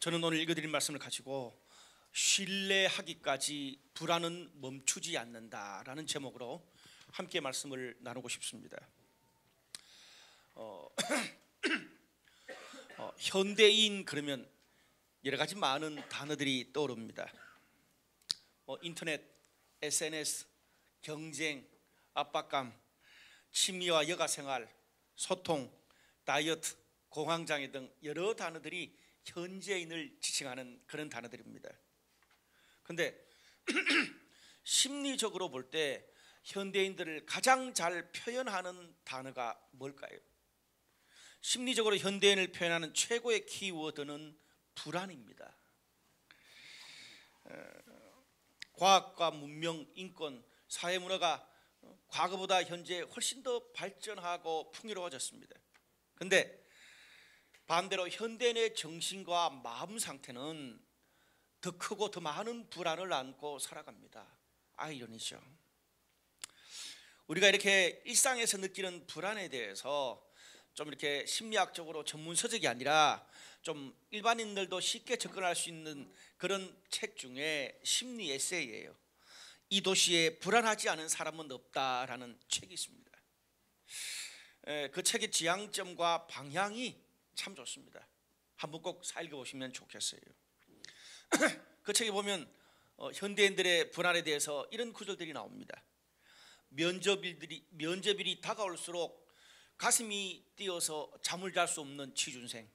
저는 오늘 읽어드린 말씀을 가지고 신뢰하기까지 불안은 멈추지 않는다라는 제목으로 함께 말씀을 나누고 싶습니다. 현대인 그러면 여러 가지 많은 단어들이 떠오릅니다. 인터넷, SNS, 경쟁, 압박감, 취미와 여가생활, 소통, 다이어트, 공황장애 등 여러 단어들이 현재인을 지칭하는 그런 단어들입니다. 그런데 심리적으로 볼 때 현대인들을 가장 잘 표현하는 단어가 뭘까요? 심리적으로 현대인을 표현하는 최고의 키워드는 불안입니다. 과학과 문명, 인권, 사회문화가 과거보다 현재 훨씬 더 발전하고 풍요로워졌습니다. 그런데 반대로 현대인의 정신과 마음 상태는 더 크고 더 많은 불안을 안고 살아갑니다. 아이러니죠. 우리가 이렇게 일상에서 느끼는 불안에 대해서 좀 이렇게 심리학적으로 전문 서적이 아니라 좀 일반인들도 쉽게 접근할 수 있는 그런 책 중에 심리 에세이예요. 이 도시에 불안하지 않은 사람은 없다라는 책이 있습니다. 그 책의 지향점과 방향이 참 좋습니다. 한번 꼭 읽어보시면 좋겠어요. 그 책에 보면 현대인들의 불안에 대해서 이런 구절들이 나옵니다. 면접일이 다가올수록 가슴이 뛰어서 잠을 잘 수 없는 취준생,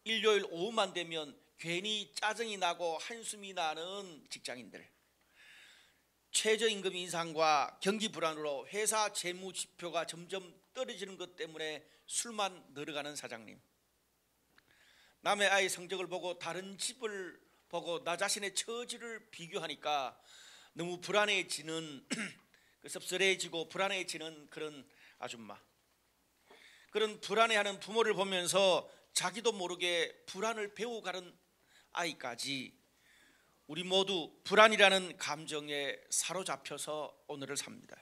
일요일 오후만 되면 괜히 짜증이 나고 한숨이 나는 직장인들, 최저임금 인상과 경기 불안으로 회사 재무지표가 점점 떨어지는 것 때문에 술만 늘어가는 사장님, 남의 아이 성적을 보고 다른 집을 보고 나 자신의 처지를 비교하니까 너무 불안해지는 씁쓸해지고 불안해지는 그런 아줌마, 그런 불안해하는 부모를 보면서 자기도 모르게 불안을 배워가는 아이까지 우리 모두 불안이라는 감정에 사로잡혀서 오늘을 삽니다.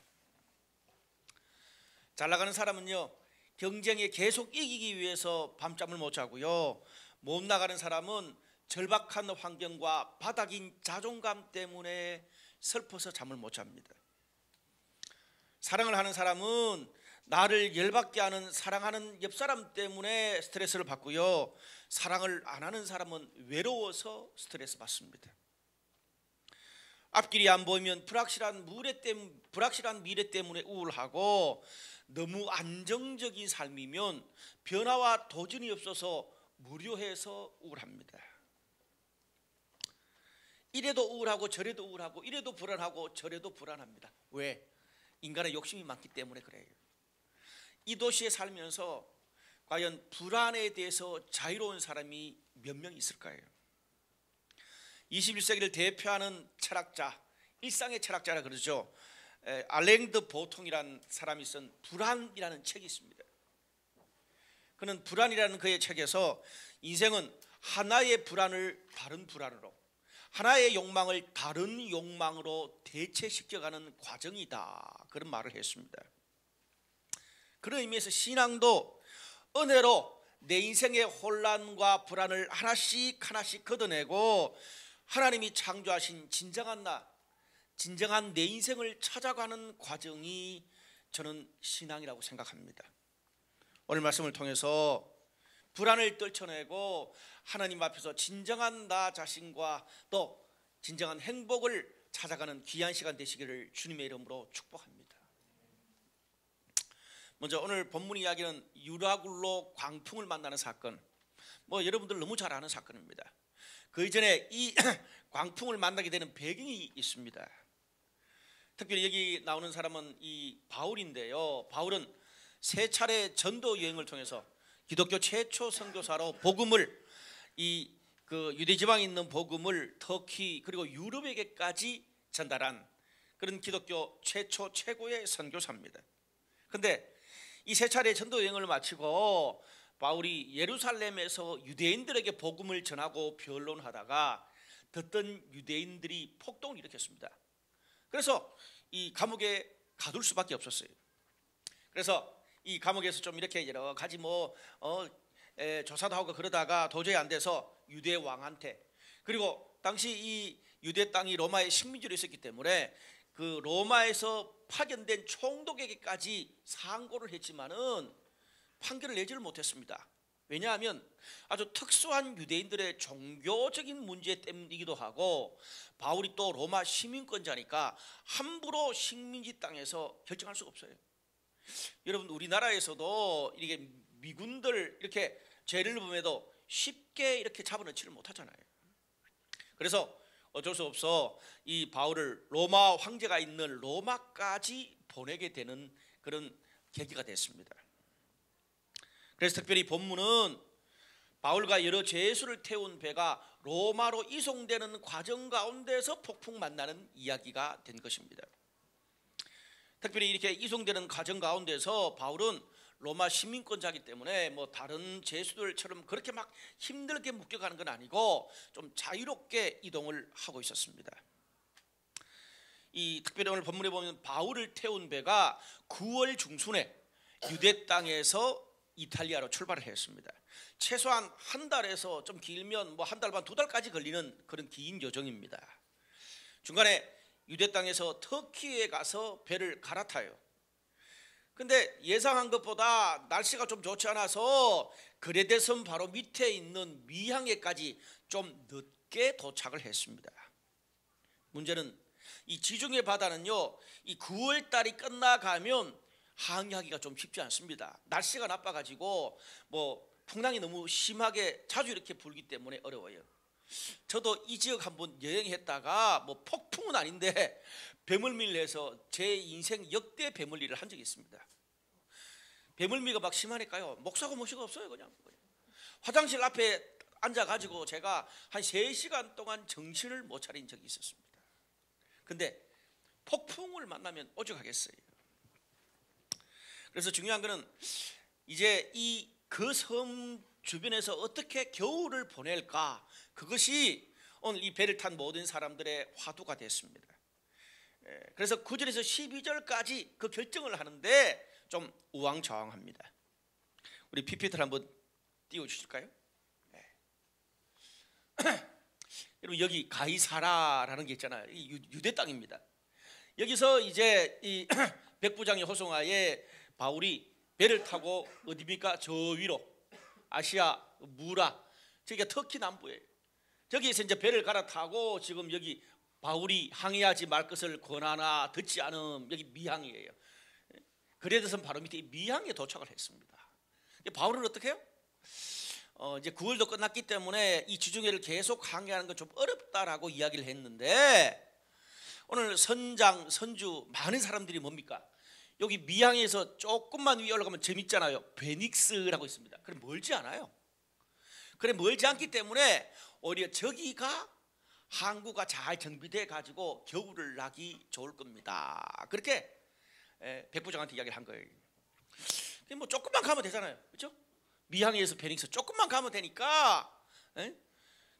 잘 나가는 사람은요, 경쟁에 계속 이기기 위해서 밤잠을 못 자고요, 못 나가는 사람은 절박한 환경과 바닥인 자존감 때문에 슬퍼서 잠을 못 잡니다. 사랑을 하는 사람은 나를 열받게 하는 사랑하는 옆 사람 때문에 스트레스를 받고요, 사랑을 안 하는 사람은 외로워서 스트레스 받습니다. 앞길이 안 보이면 불확실한 미래 때문에 우울하고, 너무 안정적인 삶이면 변화와 도전이 없어서 무료해서 우울합니다. 이래도 우울하고 저래도 우울하고, 이래도 불안하고 저래도 불안합니다. 왜? 인간의 욕심이 많기 때문에 그래요. 이 도시에 살면서 과연 불안에 대해서 자유로운 사람이 몇 명 있을까요? 21세기를 대표하는 철학자, 일상의 철학자라 그러죠. 알랭드 보통이라는 사람이 쓴 불안이라는 책이 있습니다. 그는 불안이라는 그의 책에서 인생은 하나의 불안을 다른 불안으로, 하나의 욕망을 다른 욕망으로 대체시켜가는 과정이다, 그런 말을 했습니다. 그런 의미에서 신앙도 은혜로 내 인생의 혼란과 불안을 하나씩 걷어내고 하나님이 창조하신 진정한 나, 진정한 내 인생을 찾아가는 과정이 저는 신앙이라고 생각합니다. 오늘 말씀을 통해서 불안을 떨쳐내고 하나님 앞에서 진정한 나 자신과 또 진정한 행복을 찾아가는 귀한 시간 되시기를 주님의 이름으로 축복합니다. 먼저 오늘 본문 이야기는 유라굴로 광풍을 만나는 사건, 여러분들 너무 잘 아는 사건입니다. 그 이전에 이 광풍을 만나게 되는 배경이 있습니다. 특별히 여기 나오는 사람은 이 바울인데요, 바울은 3차례 전도 여행을 통해서 기독교 최초 선교사로 복음을 유대 지방에 있는 복음을 터키 그리고 유럽에게까지 전달한 그런 기독교 최고의 선교사입니다. 그런데 이 3차례 전도 여행을 마치고 바울이 예루살렘에서 유대인들에게 복음을 전하고 변론하다가 듣던 유대인들이 폭동을 일으켰습니다. 그래서 이 감옥에 가둘 수밖에 없었어요. 그래서 이 감옥에서 좀 이렇게 여러 가지 조사도 하고 그러다가 도저히 안 돼서 유대 왕한테, 그리고 당시 이 유대 땅이 로마의 식민지로 있었기 때문에 그 로마에서 파견된 총독에게까지 상고를 했지만은 판결을 내지를 못했습니다. 왜냐하면 아주 특수한 유대인들의 종교적인 문제 때문이기도 하고, 바울이 또 로마 시민권자니까 함부로 식민지 땅에서 결정할 수가 없어요. 여러분, 우리나라에서도 이게 미군들 이렇게 죄를 범해도 쉽게 이렇게 잡아넣지를 못하잖아요. 그래서 어쩔 수 없어 이 바울을 로마 황제가 있는 로마까지 보내게 되는 그런 계기가 됐습니다. 그래서 특별히 본문은 바울과 여러 죄수를 태운 배가 로마로 이송되는 과정 가운데서 폭풍 만나는 이야기가 된 것입니다. 특별히 이렇게 이송되는 과정 가운데서 바울은 로마 시민권자이기 때문에 뭐 다른 죄수들처럼 그렇게 막 힘들게 묶여가는 건 아니고 좀 자유롭게 이동을 하고 있었습니다. 이 특별히 오늘 본문에 보면 바울을 태운 배가 9월 중순에 유대 땅에서 이탈리아로 출발을 했습니다. 최소한 한 달에서 좀 길면 뭐 한 달 반, 두 달까지 걸리는 그런 긴 여정입니다. 중간에 유대 땅에서 터키에 가서 배를 갈아타요. 근데 예상한 것보다 날씨가 좀 좋지 않아서 그레데섬 바로 밑에 있는 미항에까지 좀 늦게 도착을 했습니다. 문제는 이 지중해 바다는요, 이 9월 달이 끝나가면 항해하기가 좀 쉽지 않습니다. 날씨가 나빠가지고 뭐 풍랑이 너무 심하게 자주 이렇게 불기 때문에 어려워요. 저도 이 지역 한번 여행했다가 뭐 폭풍은 아닌데 배멀미를 해서 제 인생 역대 배멀미를 한 적이 있습니다. 배멀미가 막 심하니까요, 목사고 뭐시고 없어요. 그냥 화장실 앞에 앉아가지고 제가 한 3시간 동안 정신을 못 차린 적이 있었습니다. 근데 폭풍을 만나면 오죽하겠어요. 그래서 중요한 거는 이제 이 그 섬 주변에서 어떻게 겨울을 보낼까, 그것이 오늘 이 배를 탄 모든 사람들의 화두가 됐습니다. 그래서 9절에서 12절까지 그 결정을 하는데 좀 우왕좌왕합니다. 우리 PPT를 한번 띄워주실까요? 여러분, 여기 가이사라라는 게 있잖아요. 이 유대 땅입니다. 여기서 이제 이 백부장의 호송하에 바울이 배를 타고 어디입니까? 저 위로 아시아 무라, 저기가 터키 남부예요. 저기에서 이제 배를 갈아타고 지금 여기 바울이 항해하지 말 것을 권하나 듣지 않음, 여기 미항이에요. 그레데섬 바로 밑에 미항에 도착을 했습니다. 바울은 어떻게 해요? 이제 9월도 끝났기 때문에 이 지중해를 계속 항해하는 건 좀 어렵다라고 이야기를 했는데, 오늘 선장, 선주 많은 사람들이 뭡니까? 여기 미항에서 조금만 위에 올라가면 재밌잖아요. 베닉스라고 있습니다. 그래 멀지 않아요. 그래 멀지 않기 때문에 오히려 저기가 항구가 잘 정비돼 가지고 겨울을 나기 좋을 겁니다. 그렇게 백부장한테 이야기를 한 거예요. 뭐 조금만 가면 되잖아요, 그렇죠? 미항에서 베닉스 조금만 가면 되니까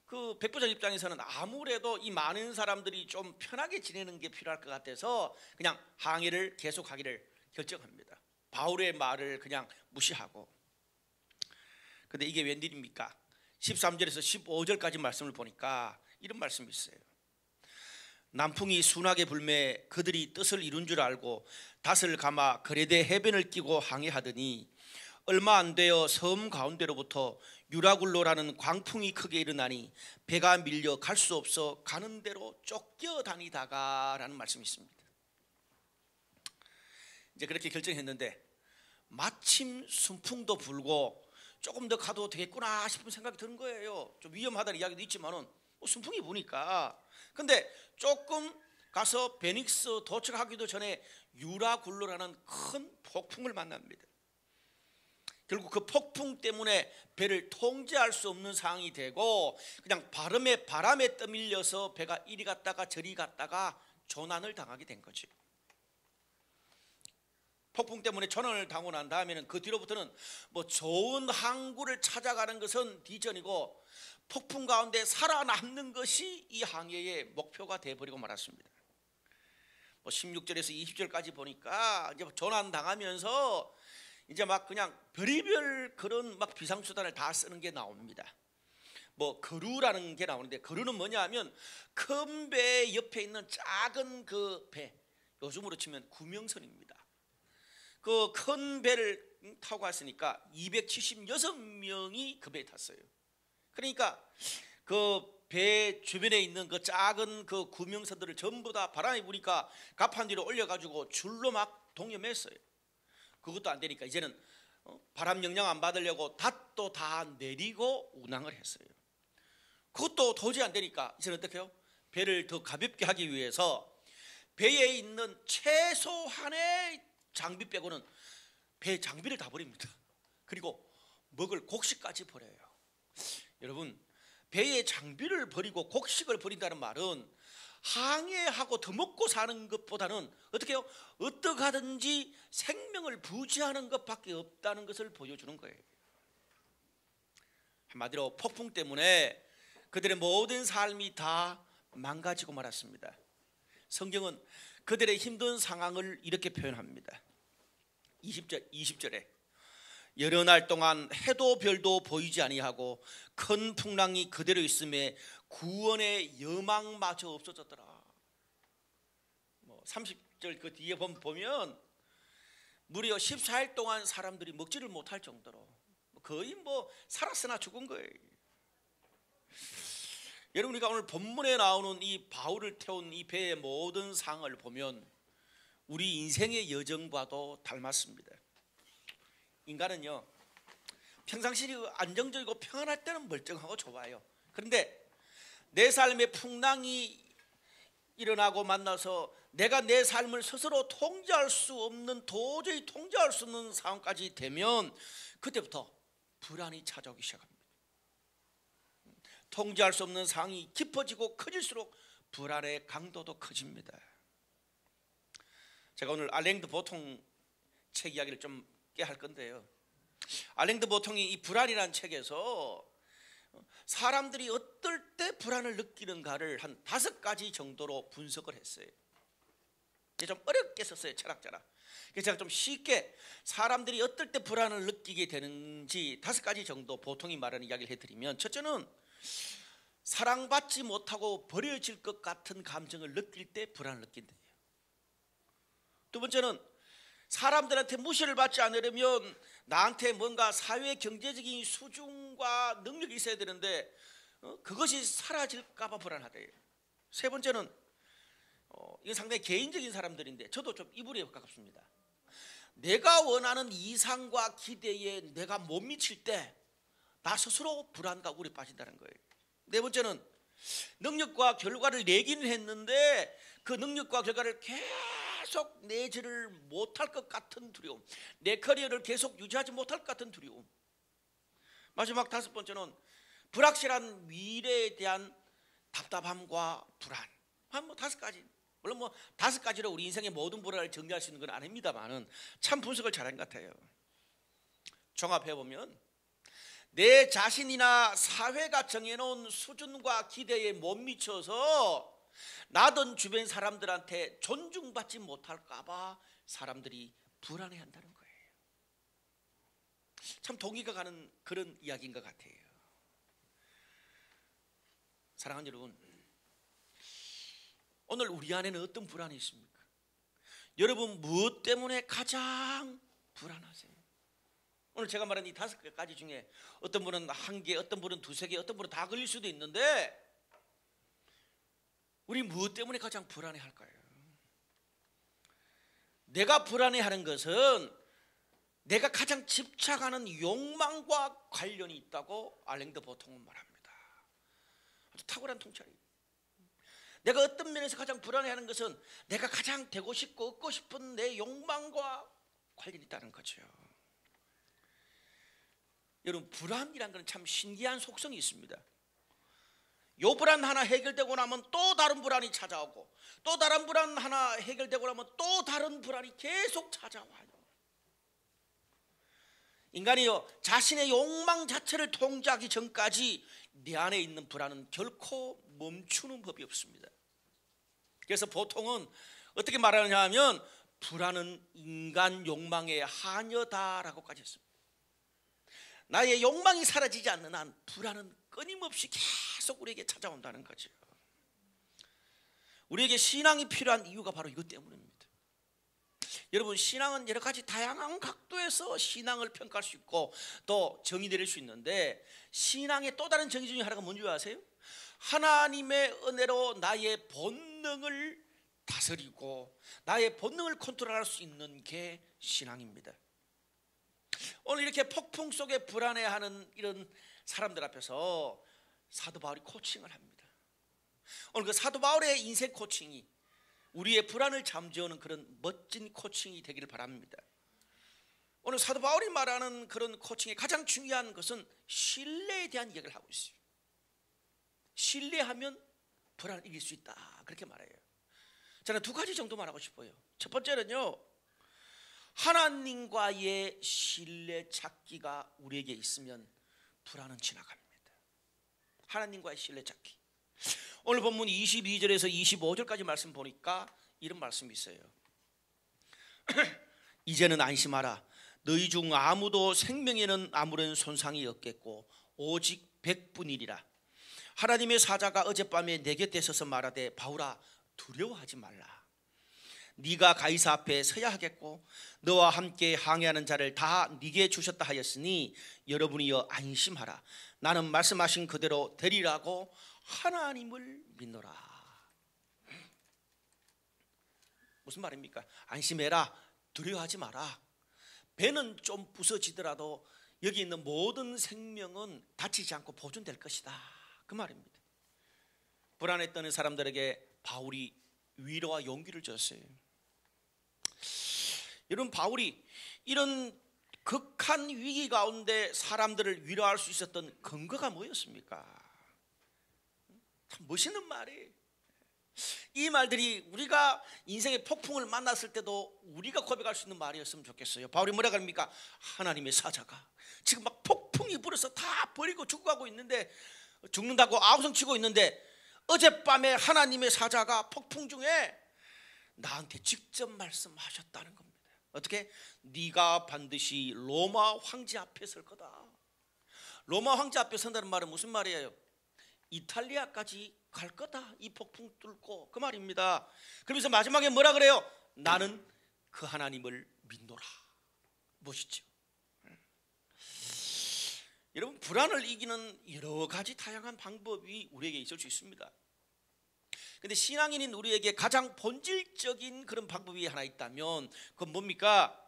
그 백부장 입장에서는 아무래도 이 많은 사람들이 좀 편하게 지내는 게 필요할 것 같아서 그냥 항해를 계속하기를 결정합니다. 바울의 말을 그냥 무시하고. 근데 이게 웬일입니까? 13절에서 15절까지 말씀을 보니까 이런 말씀이 있어요. 남풍이 순하게 불매 그들이 뜻을 이룬 줄 알고 닷을 감아 그레데 해변을 끼고 항해하더니 얼마 안 되어 섬 가운데로부터 유라굴로라는 광풍이 크게 일어나니 배가 밀려 갈 수 없어 가는 대로 쫓겨다니다가 라는 말씀이 있습니다. 이제 그렇게 결정했는데 마침 순풍도 불고 조금 더 가도 되겠구나 싶은 생각이 드는 거예요. 좀 위험하다는 이야기도 있지만은 순풍이 부니까. 근데 조금 가서 베닉스 도착하기도 전에 유라굴로라는 큰 폭풍을 만납니다. 결국 그 폭풍 때문에 배를 통제할 수 없는 상황이 되고 그냥 바람에 떠밀려서 배가 이리 갔다가 저리 갔다가 조난을 당하게 된 거죠. 폭풍 때문에 조난을 당하고 난 다음에는 그 뒤로부터는 뭐 좋은 항구를 찾아가는 것은 뒤전이고 폭풍 가운데 살아남는 것이 이 항해의 목표가 되어버리고 말았습니다. 뭐 16절에서 20절까지 보니까 이제 조난 당하면서 이제 막 그냥 별의별 그런 막 비상수단을 다 쓰는 게 나옵니다. 뭐 거루라는 게 나오는데, 거루는 뭐냐 하면 큰 배 옆에 있는 작은 그 배, 요즘으로 치면 구명선입니다. 그 큰 배를 타고 갔으니까 276명이 그 배에 탔어요. 그러니까 그 배 주변에 있는 그 작은 그 구명선들을 전부 다 바람이 부니까 갑판 뒤로 올려가지고 줄로 막 동여맸어요. 그것도 안 되니까 이제는 바람 영향 안 받으려고 닷도 다 내리고 운항을 했어요. 그것도 도저히 안 되니까 이제는 어떻게 해요? 배를 더 가볍게 하기 위해서 배에 있는 최소한의 장비 빼고는 배 장비를 다 버립니다. 그리고 먹을 곡식까지 버려요. 여러분, 배의 장비를 버리고 곡식을 버린다는 말은 항해하고 더 먹고 사는 것보다는 어떻게 해요? 어떻게 하든지 생명을 부지하는 것밖에 없다는 것을 보여주는 거예요. 한마디로 폭풍 때문에 그들의 모든 삶이 다 망가지고 말았습니다. 성경은 그들의 힘든 상황을 이렇게 표현합니다. 20절에 여러 날 동안 해도 별도 보이지 아니하고 큰 풍랑이 그대로 있음에 구원의 여망마저 없어졌더라. 30절 그 뒤에 보면 무려 14일 동안 사람들이 먹지를 못할 정도로 거의 살았으나 죽은 거예요. 여러분, 우리가 오늘 본문에 나오는 이 바울을 태운 이 배의 모든 상황을 보면 우리 인생의 여정과도 닮았습니다. 인간은요, 평상시 안정적이고 평안할 때는 멀쩡하고 좋아요. 그런데 내 삶에 풍랑이 일어나고 만나서 내가 내 삶을 스스로 통제할 수 없는, 도저히 통제할 수 없는 상황까지 되면 그때부터 불안이 찾아오기 시작합니다. 통제할 수 없는 상황이 깊어지고 커질수록 불안의 강도도 커집니다. 제가 오늘 알랭드 보통 책 이야기를 좀 할 건데요, 알랭드 보통이 이 불안이라는 책에서 사람들이 어떨 때 불안을 느끼는가를 한 5가지 정도로 분석을 했어요. 좀 어렵게 썼어요, 철학자라. 그래서 제가 좀 쉽게 사람들이 어떨 때 불안을 느끼게 되는지 5가지 정도 보통이 말하는 이야기를 해드리면, 첫째는 사랑받지 못하고 버려질 것 같은 감정을 느낄 때 불안을 느낀대요. 두 번째는 사람들한테 무시를 받지 않으려면 나한테 뭔가 사회 경제적인 수준과 능력이 있어야 되는데 그것이 사라질까 봐 불안하대요. 세 번째는 이건 상당히 개인적인 사람들인데 저도 좀 이불에 가깝습니다. 내가 원하는 이상과 기대에 내가 못 미칠 때 나 스스로 불안과 우울에 빠진다는 거예요. 네 번째는 능력과 결과를 내기는 했는데 그 능력과 결과를 계속 내지를 못할 것 같은 두려움, 내 커리어를 계속 유지하지 못할 것 같은 두려움. 마지막 5번째는 불확실한 미래에 대한 답답함과 불안. 한 5가지. 물론 5가지로 우리 인생의 모든 불안을 정리할 수 있는 건 아닙니다만은 참 분석을 잘한 것 같아요. 종합해 보면 내 자신이나 사회가 정해놓은 수준과 기대에 못 미쳐서 나든 주변 사람들한테 존중받지 못할까 봐 사람들이 불안해한다는 거예요. 참 동의가 가는 그런 이야기인 것 같아요. 사랑하는 여러분, 오늘 우리 안에는 어떤 불안이 있습니까? 여러분 무엇 때문에 가장 불안하세요? 오늘 제가 말한 이 5가지 중에 어떤 분은 1개, 어떤 분은 2-3개, 어떤 분은 다 걸릴 수도 있는데 우리 무엇 때문에 가장 불안해할까요? 내가 불안해하는 것은 내가 가장 집착하는 욕망과 관련이 있다고 알랭드 보통은 말합니다. 아주 탁월한 통찰이에요. 내가 어떤 면에서 가장 불안해하는 것은 내가 가장 되고 싶고 얻고 싶은 내 욕망과 관련이 있다는 거죠. 여러분, 불안이라는 것은 참 신기한 속성이 있습니다. 요 불안 하나 해결되고 나면 또 다른 불안이 찾아오고, 또 다른 불안 하나 해결되고 나면 또 다른 불안이 계속 찾아와요. 인간이요, 자신의 욕망 자체를 통제하기 전까지 내 안에 있는 불안은 결코 멈추는 법이 없습니다. 그래서 보통은 어떻게 말하느냐 하면 불안은 인간 욕망의 하녀다라고까지 했습니다. 나의 욕망이 사라지지 않는 한 불안은 끊임없이 계속 우리에게 찾아온다는 거죠. 우리에게 신앙이 필요한 이유가 바로 이것 때문입니다. 여러분, 신앙은 여러 가지 다양한 각도에서 신앙을 평가할 수 있고 또 정의 내릴 수 있는데, 신앙의 또 다른 정의 중에 하나가 뭔지 아세요? 하나님의 은혜로 나의 본능을 다스리고 나의 본능을 컨트롤할 수 있는 게 신앙입니다. 오늘 이렇게 폭풍 속에 불안해하는 이런 사람들 앞에서 사도 바울이 코칭을 합니다. 오늘 그 사도 바울의 인생 코칭이 우리의 불안을 잠재우는 그런 멋진 코칭이 되기를 바랍니다. 오늘 사도 바울이 말하는 그런 코칭의 가장 중요한 것은 신뢰에 대한 이야기를 하고 있어요. 신뢰하면 불안을 이길 수 있다, 그렇게 말해요. 저는 두 가지 정도 말하고 싶어요. 첫 번째는요, 하나님과의 신뢰 찾기가 우리에게 있으면 불안은 지나갑니다. 하나님과의 신뢰 찾기. 오늘 본문 22절에서 25절까지 말씀 보니까 이런 말씀이 있어요. 이제는 안심하라. 너희 중 아무도 생명에는 아무런 손상이 없겠고 오직 100분이리라. 하나님의 사자가 어젯밤에 내 곁에 서서 말하되 바울아 두려워하지 말라. 네가 가이사 앞에 서야 하겠고 너와 함께 항해하는 자를 다 네게 주셨다 하였으니 여러분이여 안심하라. 나는 말씀하신 그대로 되리라고 하나님을 믿노라. 무슨 말입니까? 안심해라, 두려워하지 마라. 배는 좀 부서지더라도 여기 있는 모든 생명은 다치지 않고 보존될 것이다, 그 말입니다. 불안했던 사람들에게 바울이 위로와 용기를 줬어요. 여러분, 바울이 이런 극한 위기 가운데 사람들을 위로할 수 있었던 근거가 뭐였습니까? 참 멋있는 말이에요. 이 말들이 우리가 인생의 폭풍을 만났을 때도 우리가 고백할 수 있는 말이었으면 좋겠어요. 바울이 뭐라 그럽니까? 하나님의 사자가 지금 막 폭풍이 불어서 다 버리고 죽어가고 있는데, 죽는다고 아우성치고 있는데 어젯밤에 하나님의 사자가 폭풍 중에 나한테 직접 말씀하셨다는 겁니다. 어떻게? 네가 반드시 로마 황제 앞에 설 거다. 로마 황제 앞에 선다는 말은 무슨 말이에요? 이탈리아까지 갈 거다, 이 폭풍 뚫고, 그 말입니다. 그러면서 마지막에 뭐라 그래요? 나는 그 하나님을 믿노라. 멋있죠? 여러분, 불안을 이기는 여러 가지 다양한 방법이 우리에게 있을 수 있습니다. 근데 신앙인인 우리에게 가장 본질적인 그런 방법이 하나 있다면 그건 뭡니까?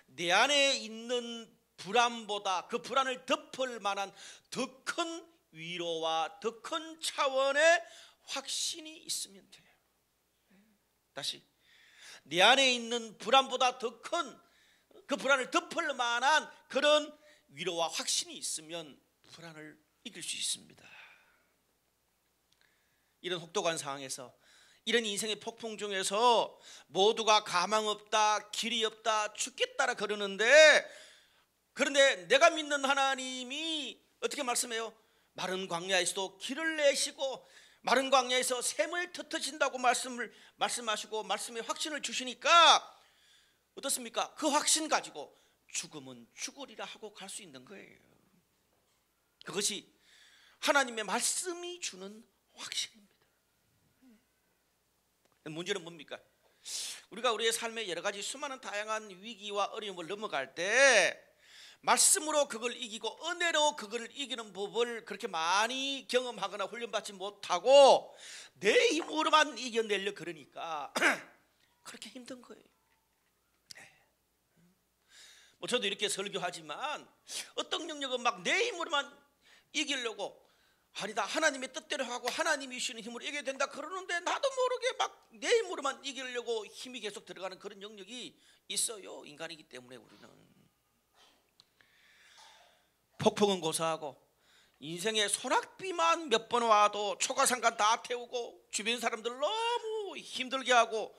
내 안에 있는 불안보다 그 불안을 덮을 만한 더 큰 위로와 더 큰 차원의 확신이 있으면 돼요. 다시, 내 안에 있는 불안보다 더 큰 그 불안을 덮을 만한 그런 위로와 확신이 있으면 불안을 이길 수 있습니다. 이런 혹독한 상황에서, 이런 인생의 폭풍 중에서 모두가 가망 없다, 길이 없다, 죽겠다라 그러는데, 그런데 내가 믿는 하나님이 어떻게 말씀해요? 마른 광야에서도 길을 내시고 마른 광야에서 샘을 터트신다고 말씀하시고 말씀의 확신을 주시니까 어떻습니까? 그 확신 가지고 죽으면 죽으리라 하고 갈 수 있는 거예요. 그것이 하나님의 말씀이 주는 확신입니다. 문제는 뭡니까? 우리가 우리의 삶의 여러 가지 수많은 다양한 위기와 어려움을 넘어갈 때 말씀으로 그걸 이기고 은혜로 그걸 이기는 법을 그렇게 많이 경험하거나 훈련받지 못하고 내 힘으로만 이겨내려 그러니까 그렇게 힘든 거예요. 뭐 저도 이렇게 설교하지만 어떤 영역은 막 내 힘으로만 이기려고, 아니다, 하나님의 뜻대로 하고 하나님이 주시는 힘으로 이겨야 된다 그러는데 나도 모르게 막 내 힘으로만 이기려고 힘이 계속 들어가는 그런 영역이 있어요. 인간이기 때문에. 우리는 폭풍은 고사하고 인생의 소낙비만 몇 번 와도 초가상간 다 태우고 주변 사람들 너무 힘들게 하고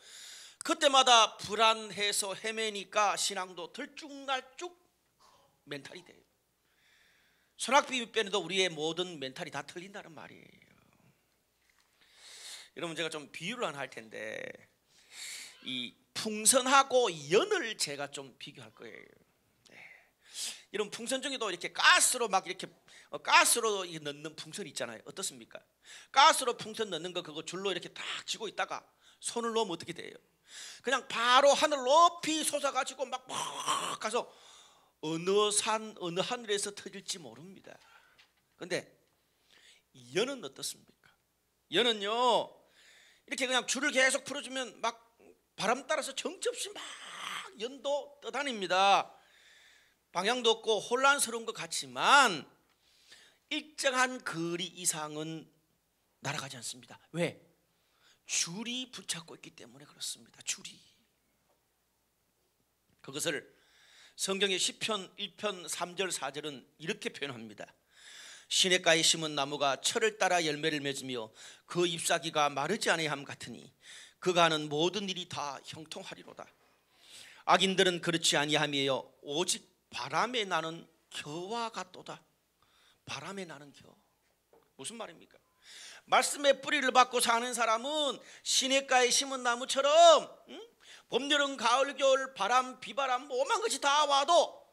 그때마다 불안해서 헤매니까 신앙도 들쭉날쭉 멘탈이 돼요. 소낙비 빼내도 우리의 모든 멘탈이 다 틀린다는 말이에요. 여러분, 제가 좀 비유를 하나 할 텐데 이 풍선하고 연을 제가 좀 비교할 거예요. 이런 풍선 중에도 이렇게 가스로 막 이렇게 가스로 넣는 풍선 있잖아요. 어떻습니까? 가스로 풍선 넣는 거 그거 줄로 이렇게 딱 쥐고 있다가 손을 놓으면 어떻게 돼요? 그냥 바로 하늘 높이 솟아가지고 막 가서 어느 산 어느 하늘에서 터질지 모릅니다. 근데 연은 어떻습니까? 연은요 이렇게 그냥 줄을 계속 풀어주면 막 바람 따라서 정처없이 막 연도 떠다닙니다. 방향도 없고 혼란스러운 것 같지만 일정한 거리 이상은 날아가지 않습니다. 왜? 줄이 붙잡고 있기 때문에 그렇습니다. 줄이. 그것을 성경의 시편 1편 3절 4절은 이렇게 표현합니다. 시냇가에 심은 나무가 철을 따라 열매를 맺으며 그 잎사귀가 마르지 아니함 같으니 그가 하는 모든 일이 다 형통하리로다. 악인들은 그렇지 아니함이에요. 오직 바람에 나는 겨와 같도다. 바람에 나는 겨. 무슨 말입니까? 말씀의 뿌리를 받고 사는 사람은 시냇가에 심은 나무처럼 봄, 여름, 가을, 겨울, 바람, 비바람 오만 것이 다 와도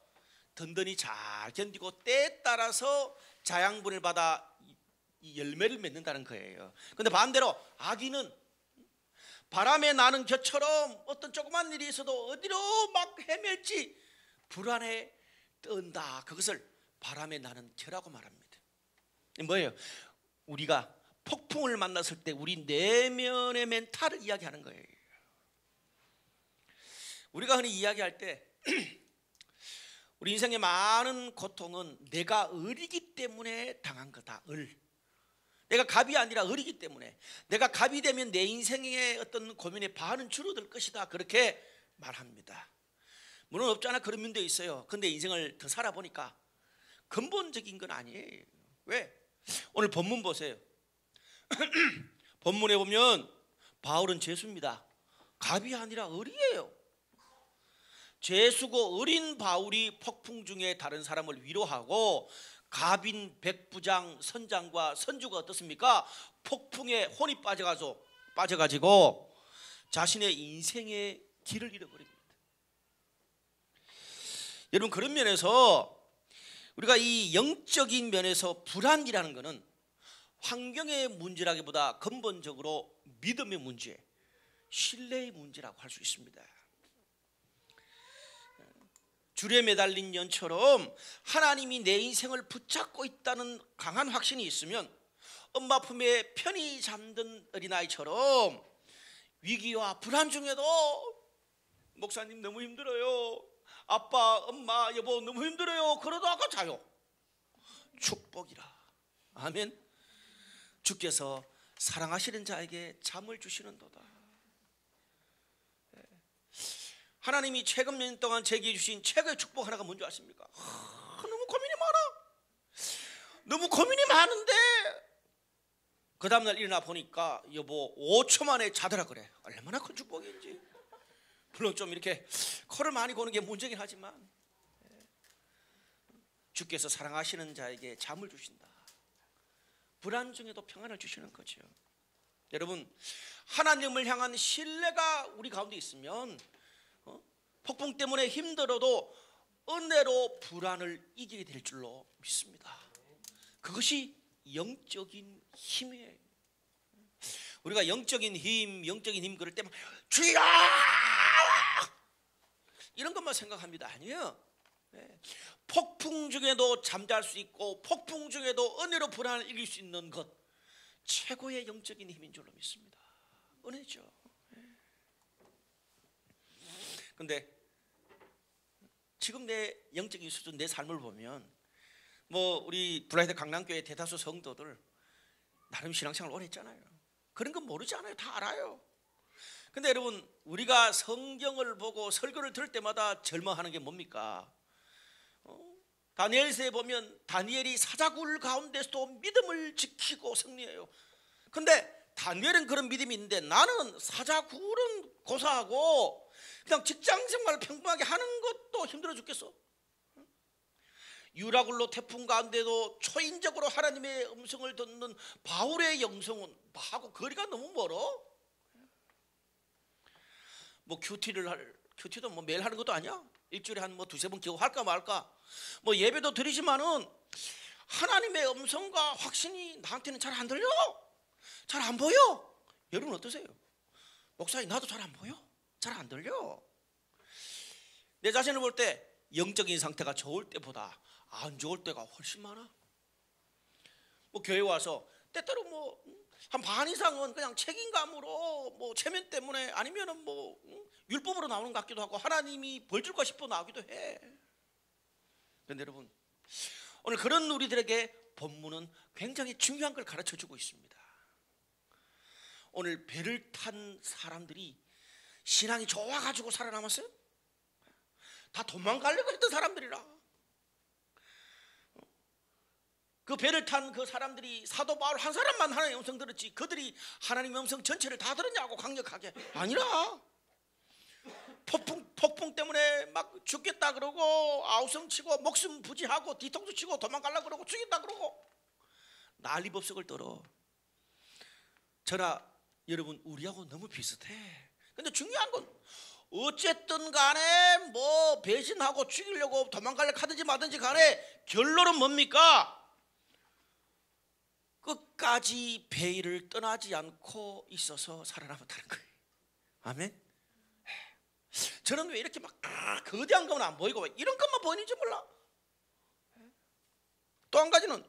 든든히 잘 견디고 때에 따라서 자양분을 받아 이 열매를 맺는다는 거예요. 그런데 반대로 악인은 바람에 나는 겨처럼 어떤 조그만 일이 있어도 어디로 막 헤맬지 불안해 뜬다. 그것을 바람에 나는 겨라고 말합니다. 뭐예요? 우리가 폭풍을 만났을 때 우리 내면의 멘탈을 이야기하는 거예요. 우리가 흔히 이야기할 때 우리 인생의 많은 고통은 내가 을이기 때문에 당한 거다. 을. 내가 갑이 아니라 을이기 때문에 내가 갑이 되면 내 인생의 어떤 고민의 반은 줄어들 것이다. 그렇게 말합니다. 물론 없지 않아 그런 면도 있어요. 근데 인생을 더 살아보니까 근본적인 건 아니에요. 왜? 오늘 본문 보세요. 본문에 보면 바울은 죄수입니다. 갑이 아니라 을이에요. 죄수고 어린 바울이 폭풍 중에 다른 사람을 위로하고 갑인 백부장 선장과 선주가 어떻습니까? 폭풍에 혼이 빠져가지고 자신의 인생의 길을 잃어버립니다. 여러분 그런 면에서 우리가 이 영적인 면에서 불안이라는 것은 환경의 문제라기보다 근본적으로 믿음의 문제, 신뢰의 문제라고 할 수 있습니다. 줄에 매달린 연처럼 하나님이 내 인생을 붙잡고 있다는 강한 확신이 있으면 엄마 품에 편히 잠든 어린아이처럼 위기와 불안 중에도 목사님 너무 힘들어요, 아빠 엄마 여보 너무 힘들어요, 그러다가 자요. 축복이라. 아멘. 주께서 사랑하시는 자에게 잠을 주시는도다. 하나님이 최근 몇 년 동안 제게 주신 최고의 축복 하나가 뭔지 아십니까? 너무 고민이 많아. 너무 고민이 많은데 그 다음날 일어나 보니까 여보 5초 만에 자더라 그래. 얼마나 큰 축복인지. 물론 좀 이렇게 코를 많이 고는 게 문제긴 하지만 주께서 사랑하시는 자에게 잠을 주신다. 불안 중에도 평안을 주시는 거죠. 여러분 하나님을 향한 신뢰가 우리 가운데 있으면 폭풍 때문에 힘들어도 은혜로 불안을 이기게 될 줄로 믿습니다. 그것이 영적인 힘이에요. 우리가 영적인 힘 그럴 때만 주여 이런 것만 생각합니다. 아니에요. 폭풍 중에도 잠잘 수 있고 폭풍 중에도 은혜로 불안을 이길 수 있는 것, 최고의 영적인 힘인 줄로 믿습니다. 은혜죠. 근데 지금 내 영적인 수준, 내 삶을 보면 뭐 우리 브라이드 강남교회 대다수 성도들 나름 신앙생활 오래 했잖아요. 그런 건 모르지 않아요. 다 알아요. 근데 여러분 우리가 성경을 보고 설교를 들을 때마다 절망하는 게 뭡니까? 다니엘서에 보면 다니엘이 사자굴 가운데서도 믿음을 지키고 승리해요. 근데 다니엘은 그런 믿음이 있는데 나는 사자굴은 고사하고 그냥 직장생활 평범하게 하는 것도 힘들어 죽겠어. 유라굴로 태풍 가운데도 초인적으로 하나님의 음성을 듣는 바울의 영성은 하고 거리가 너무 멀어. 뭐 큐티도 뭐 매일 하는 것도 아니야. 일주일에 한 뭐 두세 번 겨우 할까 말까. 뭐 예배도 드리지만은 하나님의 음성과 확신이 나한테는 잘 안 들려. 잘 안 보여. 여러분 어떠세요? 목사님 나도 잘 안 보여. 잘 안 들려. 내 자신을 볼 때 영적인 상태가 좋을 때보다 안 좋을 때가 훨씬 많아. 뭐 교회 와서 때때로 뭐 한 반 이상은 그냥 책임감으로 뭐 체면 때문에 아니면은 뭐 율법으로 나오는 것 같기도 하고 하나님이 벌 줄까 싶어 나오기도 해. 그런데 여러분 오늘 그런 우리들에게 본문은 굉장히 중요한 걸 가르쳐 주고 있습니다. 오늘 배를 탄 사람들이 신앙이 좋아가지고 살아남았어요? 다 도망가려고 했던 사람들이라. 그 배를 탄 그 사람들이 사도 바울 한 사람만 하나님의 음성 들었지 그들이 하나님의 음성 전체를 다 들었냐고 강력하게 아니라. 폭풍 때문에 막 죽겠다 그러고 아우성 치고 목숨 부지하고 뒤통수 치고 도망가려고 그러고 죽겠다 그러고 난리법석을 떨어. 저나 여러분 우리하고 너무 비슷해. 근데 중요한 건 어쨌든 간에 뭐 배신하고 죽이려고 도망가려고 하든지 마든지 간에 결론은 뭡니까? 끝까지 베일을 떠나지 않고 있어서 살아남았다는 거예요. 아멘. 저는 왜 이렇게 막 거대한 것만 안 보이고 이런 것만 보이는지 몰라. 또 한 가지는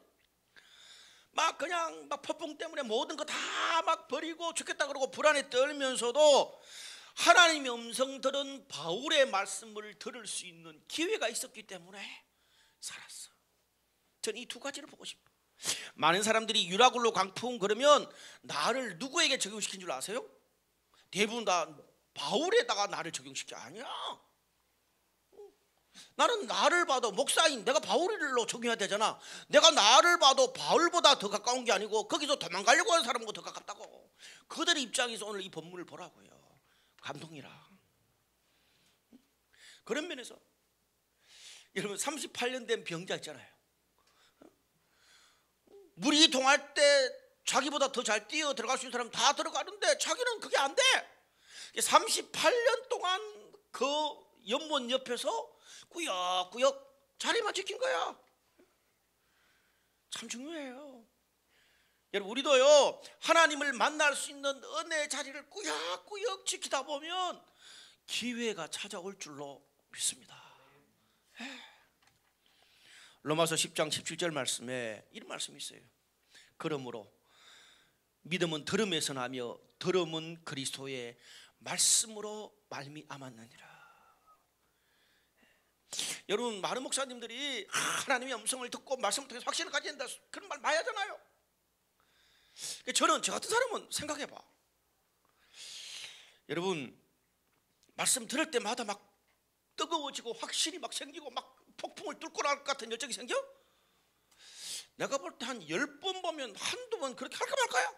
막 그냥 막 폭풍 때문에 모든 거 다 막 버리고 죽겠다 그러고 불안에 떨면서도 하나님의 음성 들은 바울의 말씀을 들을 수 있는 기회가 있었기 때문에 살았어. 저는 이 두 가지를 보고 싶어. 많은 사람들이 유라굴로 광풍 그러면 나를 누구에게 적용시킨 줄 아세요? 대부분 다 바울에다가 나를 적용시켜. 아니야. 나는 나를 봐도 목사인 내가 바울로 적용해야 되잖아. 내가 나를 봐도 바울보다 더 가까운 게 아니고 거기서 도망가려고 하는 사람보다 더 가깝다고. 그들의 입장에서 오늘 이 본문을 보라고요. 감동이라. 그런 면에서 여러분 38년 된 병자 있잖아요. 물이 동할 때 자기보다 더 잘 뛰어 들어갈 수 있는 사람 다 들어가는데 자기는 그게 안 돼. 38년 동안 그 연못 옆에서 꾸역꾸역 자리만 지킨 거야. 참 중요해요. 여러분 우리도요 하나님을 만날 수 있는 은혜의 자리를 꾸역꾸역 지키다 보면 기회가 찾아올 줄로 믿습니다. 로마서 10장 17절 말씀에 이런 말씀이 있어요. 그러므로 믿음은 들음에서 나며 들음은 그리스도의 말씀으로 말미암았느니라. 여러분 많은 목사님들이 하나님의 음성을 듣고 말씀을 통해서 확신을 가져야 된다 그런 말 많이 하잖아요. 저는 저 같은 사람은 생각해봐. 여러분 말씀 들을 때마다 막 뜨거워지고 확신이 막 생기고 막 폭풍을 뚫고 나갈 것 같은 열정이 생겨? 내가 볼 때 한 10번 보면 한두 번 그렇게 할까 말까요?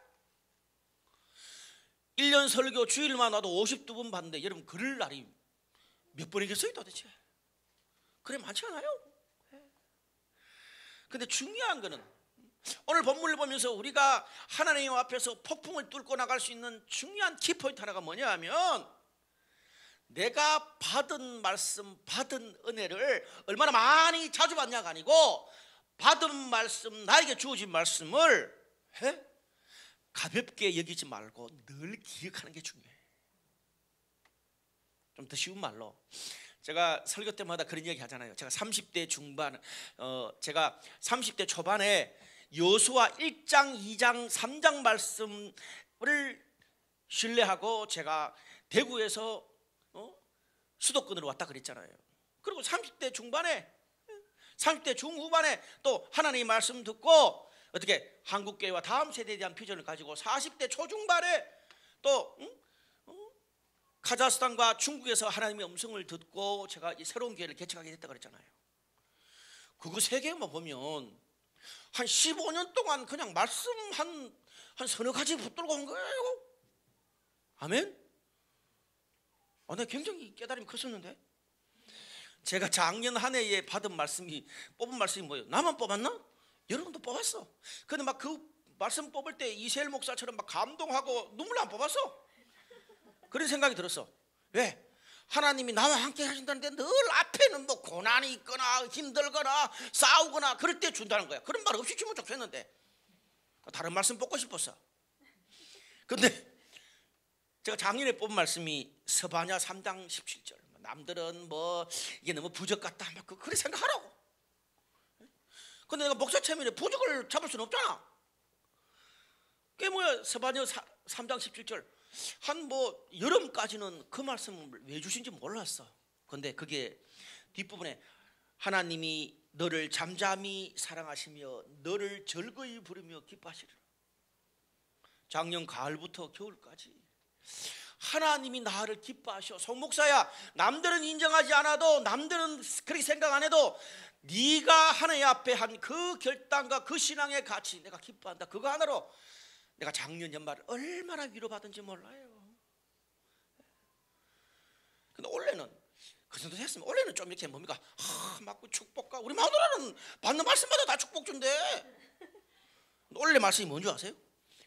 1년 설교 주일만 와도 52번 봤는데 여러분 그럴 날이 몇 번이겠어요 도대체? 그래 많지 않아요? 근데 중요한 거는 오늘 본문을 보면서 우리가 하나님 앞에서 폭풍을 뚫고 나갈 수 있는 중요한 키포인트 하나가 뭐냐 하면 내가 받은 말씀, 받은 은혜를 얼마나 많이 자주 받냐가 아니고 받은 말씀, 나에게 주어진 말씀을 가볍게 여기지 말고 늘 기억하는 게 중요해. 좀 더 쉬운 말로 제가 설교 때마다 그런 얘기 하잖아요. 제가 30대 중반, 제가 30대 초반에 여호수아 1장, 2장, 3장 말씀을 신뢰하고 제가 대구에서 수도권으로 왔다 그랬잖아요. 그리고 30대 중반에 30대 중후반에 또 하나님의 말씀 듣고 어떻게 한국교회와 다음 세대에 대한 비전을 가지고 40대 초중반에 또 카자흐스탄과 중국에서 하나님의 음성을 듣고 제가 이 새로운 교회를 개척하게 됐다 그랬잖아요. 그거 세 개만 보면 한 15년 동안 그냥 말씀 한 서너 가지 붙들고 온 거예요. 아멘? 내가 굉장히 깨달음이 컸었는데 제가 작년 한 해에 받은 말씀이 뽑은 말씀이 뭐예요? 나만 뽑았나? 여러분도 뽑았어. 근데 막 그 말씀 뽑을 때 이세일 목사처럼 막 감동하고 눈물 안 뽑았어. 그런 생각이 들었어. 왜? 하나님이 나와 함께 하신다는데 늘 앞에는 뭐 고난이 있거나 힘들거나 싸우거나 그럴 때 준다는 거야. 그런 말 없이 주면 좋겠는데 다른 말씀 뽑고 싶었어. 근데 제가 작년에 뽑은 말씀이 스바냐 3장 17절. 남들은 뭐 이게 너무 부적 같다 막 그렇게 생각하라고. 근데 내가 목사 체면에 부적을 잡을 수는 없잖아. 그게 뭐야? 스바냐 3장 17절. 한 뭐 여름까지는 그 말씀을 왜 주신지 몰랐어. 근데 그게 뒷부분에 하나님이 너를 잠잠히 사랑하시며 너를 즐거이 부르며 기뻐하시리라. 작년 가을부터 겨울까지 하나님이 나를 기뻐하셔. 송 목사야, 남들은 인정하지 않아도 남들은 그렇게 생각 안 해도 네가 하나님 앞에 한 그 결단과 그 신앙의 가치 내가 기뻐한다. 그거 하나로 내가 작년 연말에 얼마나 위로받은지 몰라요. 근데 올해는 그 정도 됐으면 올해는 좀 이렇게 뭡니까? 막 축복과 우리 마누라는 받는 말씀마다 다 축복 준대. 올해 말씀이 뭔지 아세요?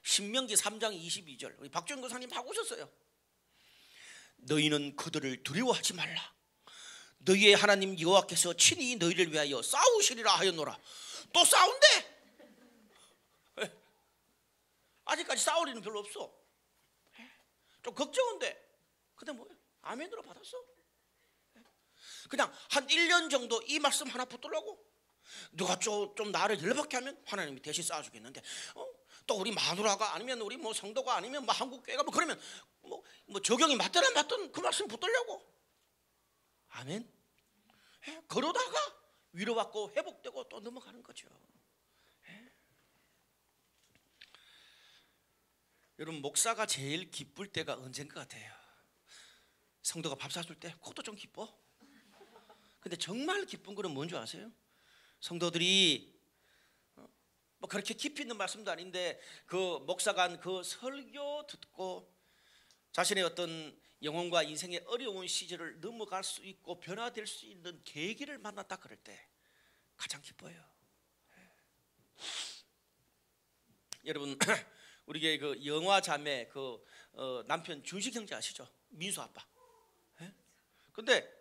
신명기 3장 22절. 우리 박주영 교사님 하고 오셨어요. 너희는 그들을 두려워하지 말라. 너희의 하나님 여호와께서 친히 너희를 위하여 싸우시리라 하였노라. 또 싸운대. 아직까지 싸울 일은 별로 없어. 좀 걱정인데. 근데 뭐야? 아멘으로 받았어. 그냥 한 1년 정도 이 말씀 하나 붙들라고. 누가 좀 나를 열받게 하면 하나님이 대신 싸워주겠는데 또 우리 마누라가 아니면 우리 뭐 성도가 아니면 뭐 한국교회가 뭐 그러면 뭐 적용이 맞든 안 맞든 그 말씀 붙들려고. 아멘. 그러다가 위로받고 회복되고 또 넘어가는 거죠. 여러분, 목사가 제일 기쁠 때가 언제인 것 같아요? 성도가 밥 사줄 때 그것도 좀 기뻐. 근데 정말 기쁜 거는 뭔지 아세요? 성도들이 뭐 그렇게 깊이 있는 말씀도 아닌데 그 목사가 한 그 설교 듣고 자신의 어떤 영혼과 인생의 어려운 시절을 넘어갈 수 있고 변화될 수 있는 계기를 만났다 그럴 때 가장 기뻐요. 여러분, 우리 교회 그 영화 자매 그 남편 준식 형제 아시죠? 민수 아빠. 근데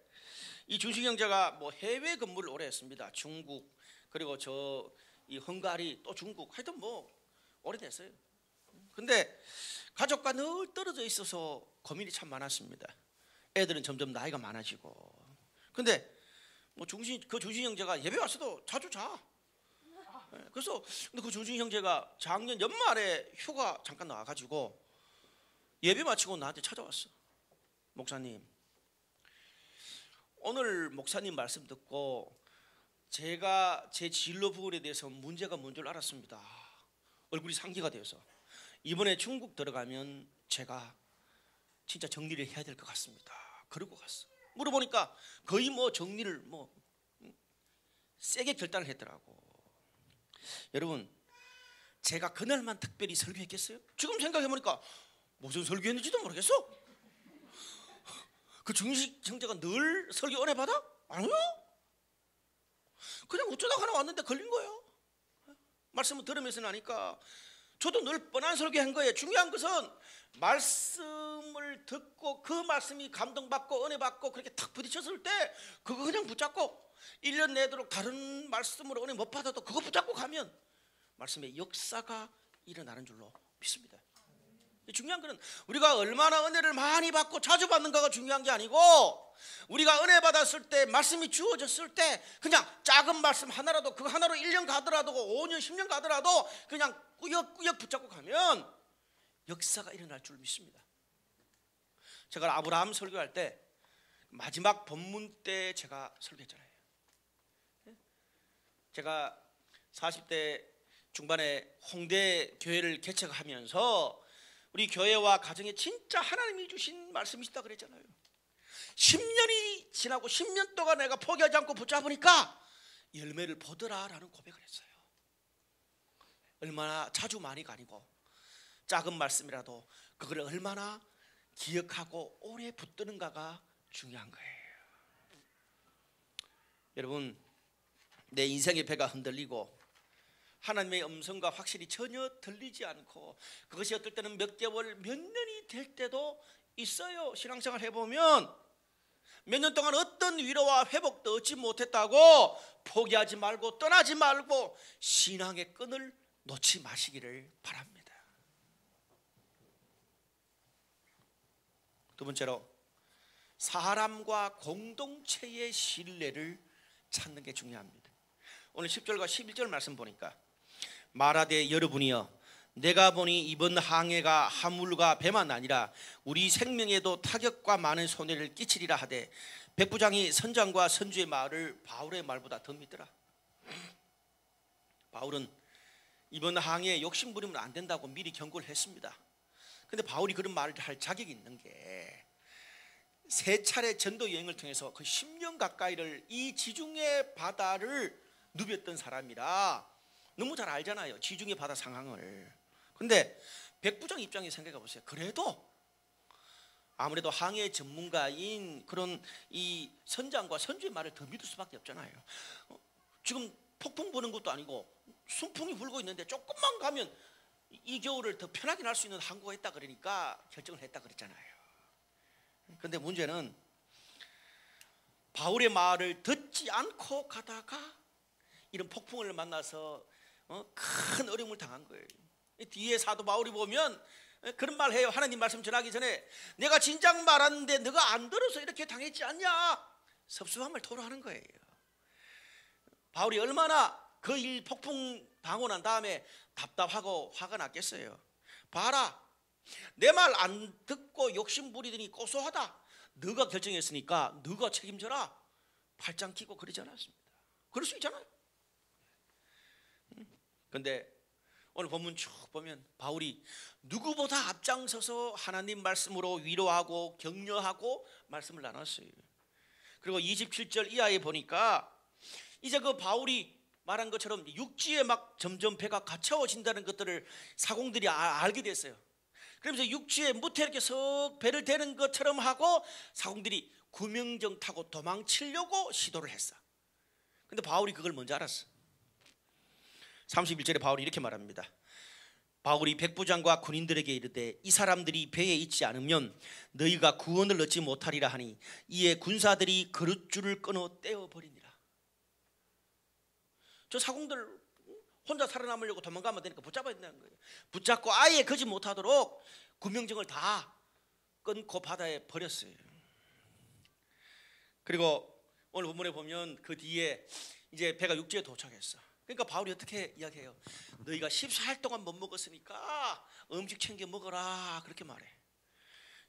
이 준식 형제가 뭐 해외 근무를 오래 했습니다. 중국 그리고 이 헝가리 또 중국 하여튼 뭐 오래됐어요. 근데 가족과 늘 떨어져 있어서 고민이 참 많았습니다. 애들은 점점 나이가 많아지고. 근데 뭐 준식 형제가 예배 왔어도 자주 자. 그래서 근데 그 준식 형제가 작년 연말에 휴가 잠깐 나와가지고 예배 마치고 나한테 찾아왔어. 목사님, 오늘 목사님 말씀 듣고 제가 제 진로 부분에 대해서 문제가 뭔 줄 알았습니다. 얼굴이 상기가 되어서 이번에 중국 들어가면 제가 진짜 정리를 해야 될 것 같습니다. 그러고 갔어. 물어보니까 거의 뭐 정리를 뭐 세게 결단을 했더라고. 여러분, 제가 그날만 특별히 설교했겠어요? 지금 생각해보니까 무슨 설교했는지도 모르겠어. 그 중식 형제가 늘 설교 은혜 받아? 아니요. 그냥 어쩌다가 하나 왔는데 걸린 거예요. 말씀을 들으면서 나니까 저도 늘 뻔한 설교한 거예요. 중요한 것은 말씀을 듣고 그 말씀이 감동받고 은혜 받고 그렇게 탁 부딪혔을 때 그거 그냥 붙잡고 1년 내도록 다른 말씀으로 은혜 못 받아도 그거 붙잡고 가면 말씀의 역사가 일어나는 줄로 믿습니다. 중요한 것은 우리가 얼마나 은혜를 많이 받고 자주 받는가가 중요한 게 아니고 우리가 은혜 받았을 때 말씀이 주어졌을 때 그냥 작은 말씀 하나라도 그 하나로 1년 가더라도 5년 10년 가더라도 그냥 꾸역꾸역 붙잡고 가면 역사가 일어날 줄 믿습니다. 제가 아브라함 설교할 때 마지막 본문 때 제가 설교했잖아요. 제가 40대 중반에 홍대 교회를 개척하면서 우리 교회와 가정에 진짜 하나님이 주신 말씀이시다 그랬잖아요. 10년이 지나고 10년 동안 내가 포기하지 않고 붙잡으니까 열매를 보더라라는 고백을 했어요. 얼마나 자주 많이가 아니고 작은 말씀이라도 그걸 얼마나 기억하고 오래 붙드는가가 중요한 거예요. 여러분, 내 인생의 배가 흔들리고 하나님의 음성과 확실히 전혀 들리지 않고 그것이 어떨 때는 몇 개월 몇 년이 될 때도 있어요. 신앙생활 해보면 몇 년 동안 어떤 위로와 회복도 얻지 못했다고 포기하지 말고 떠나지 말고 신앙의 끈을 놓지 마시기를 바랍니다. 두 번째로 사람과 공동체의 신뢰를 찾는 게 중요합니다. 오늘 10절과 11절 말씀 보니까 말하되 여러분이여 내가 보니 이번 항해가 하물과 배만 아니라 우리 생명에도 타격과 많은 손해를 끼치리라 하되 백부장이 선장과 선주의 말을 바울의 말보다 더 믿더라. 바울은 이번 항해에 욕심 부리면 안 된다고 미리 경고를 했습니다. 근데 바울이 그런 말을 할 자격이 있는 게 세 차례 전도 여행을 통해서 그 10년 가까이를 이 지중해 바다를 누볐던 사람이라 너무 잘 알잖아요, 지중해 바다 상황을. 근데 백부장 입장에 생각해 보세요. 그래도 아무래도 항해 전문가인 그런 이 선장과 선주의 말을 더 믿을 수밖에 없잖아요. 지금 폭풍 부는 것도 아니고 순풍이 불고 있는데 조금만 가면 이 겨울을 더 편하게 날 수 있는 항구가 있다 그러니까 결정을 했다 그랬잖아요. 근데 문제는 바울의 말을 듣지 않고 가다가 이런 폭풍을 만나서 큰 어려움을 당한 거예요. 뒤에 사도 바울이 보면 그런 말 해요. 하나님 말씀 전하기 전에 내가 진작 말하는데 너가 안 들어서 이렇게 당했지 않냐, 섭섭함을 토로하는 거예요. 바울이 얼마나 그 일 폭풍 당하고 난 다음에 답답하고 화가 났겠어요. 봐라, 내 말 안 듣고 욕심 부리더니 고소하다. 너가 결정했으니까 너가 책임져라. 팔짱 끼고 그러지 않았습니다. 그럴 수 있잖아요. 근데 오늘 본문 쭉 보면 바울이 누구보다 앞장서서 하나님 말씀으로 위로하고 격려하고 말씀을 나눴어요. 그리고 27절 이하에 보니까 이제 그 바울이 말한 것처럼 육지에 막 점점 배가 가차워진다는 것들을 사공들이 알게 됐어요. 그러면서 육지에 무태 이렇게 석 배를 대는 것처럼 하고 사공들이 구명정 타고 도망치려고 시도를 했어. 근데 바울이 그걸 먼저 알았어. 31절에 바울이 이렇게 말합니다. 바울이 백부장과 군인들에게 이르되 이 사람들이 배에 있지 않으면 너희가 구원을 얻지 못하리라 하니 이에 군사들이 그릇줄을 끊어 떼어버리니라. 저 사공들 혼자 살아남으려고 도망가면 되니까 붙잡아야 된다는 거예요. 붙잡고 아예 거지 못하도록 구명정을 다 끊고 바다에 버렸어요. 그리고 오늘 본문에 보면 그 뒤에 이제 배가 육지에 도착했어. 그러니까 바울이 어떻게 이야기해요? 너희가 14일 동안 못 먹었으니까 음식 챙겨 먹어라, 그렇게 말해.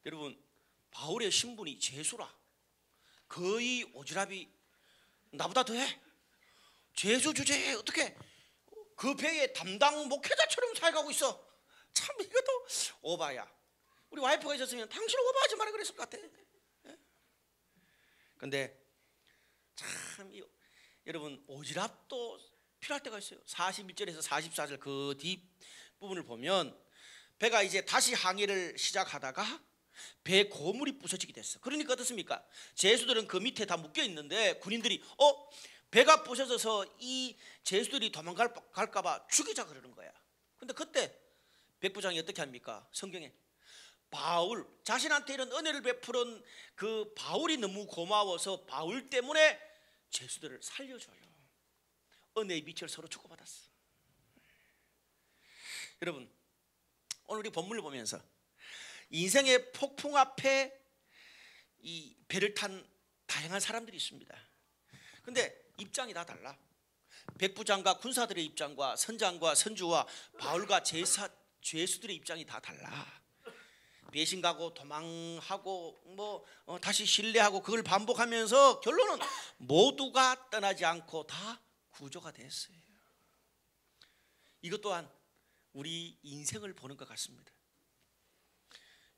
여러분, 바울의 신분이 제수라. 거의 오지랖이 나보다 더해. 제수 주제에 어떻게 그 배의 담당 목회자처럼 살아가고 있어. 참 이것도 오바야. 우리 와이프가 있었으면 당신 오바하지 마라 그랬을 것 같아. 근데 참 여러분, 오지랖도 필요할 때가 있어요. 41절에서 44절 그 뒷부분을 보면 배가 이제 다시 항해를 시작하다가 배 고물이 부서지게 됐어. 그러니까 어떻습니까? 제수들은 그 밑에 다 묶여 있는데 군인들이 배가 부서져서 이 제수들이 도망갈까 봐 죽이자 그러는 거야. 근데 그때 백부장이 어떻게 합니까? 성경에 바울, 자신한테 이런 은혜를 베푸는 그 바울이 너무 고마워서 바울 때문에 제수들을 살려줘요. 은혜의 빛을 서로 주고받았어. 여러분, 오늘 우리 본문을 보면서 인생의 폭풍 앞에 이 배를 탄 다양한 사람들이 있습니다. 근데 입장이 다 달라. 백부장과 군사들의 입장과 선장과 선주와 바울과 죄수들의 입장이 다 달라. 배신가고 도망하고 다시 신뢰하고 그걸 반복하면서 결론은 모두가 떠나지 않고 다 구조가 됐어요. 이것 또한 우리 인생을 보는 것 같습니다.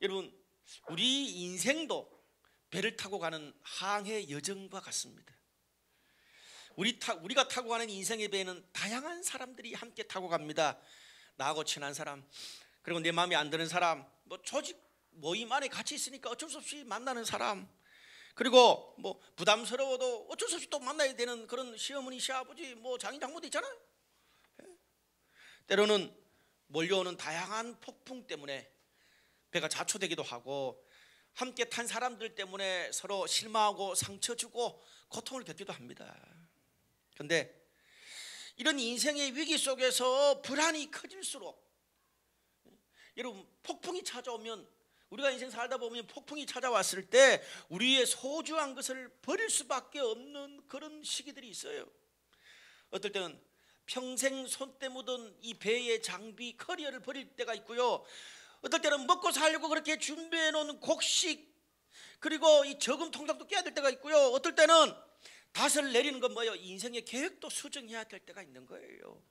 여러분, 우리 인생도 배를 타고 가는 항해 여정과 같습니다. 우리가 타고 가는 인생의 배에는 다양한 사람들이 함께 타고 갑니다. 나하고 친한 사람, 그리고 내 마음에 안 드는 사람, 조직 모임 안에 같이 있으니까 어쩔 수 없이 만나는 사람, 그리고 부담스러워도 어쩔 수 없이 또 만나야 되는 그런 시어머니, 시아버지, 장인, 장모도 있잖아요. 때로는 몰려오는 다양한 폭풍 때문에 배가 자초되기도 하고 함께 탄 사람들 때문에 서로 실망하고 상처 주고 고통을 겪기도 합니다. 그런데 이런 인생의 위기 속에서 불안이 커질수록, 여러분, 폭풍이 찾아오면, 우리가 인생 살다 보면 폭풍이 찾아왔을 때 우리의 소중한 것을 버릴 수밖에 없는 그런 시기들이 있어요. 어떨 때는 평생 손때 묻은 이 배의 장비, 커리어를 버릴 때가 있고요. 어떨 때는 먹고 살려고 그렇게 준비해 놓은 곡식, 그리고 이 저금 통장도 깨야 될 때가 있고요. 어떨 때는 닷을 내리는 건 뭐예요? 인생의 계획도 수정해야 될 때가 있는 거예요.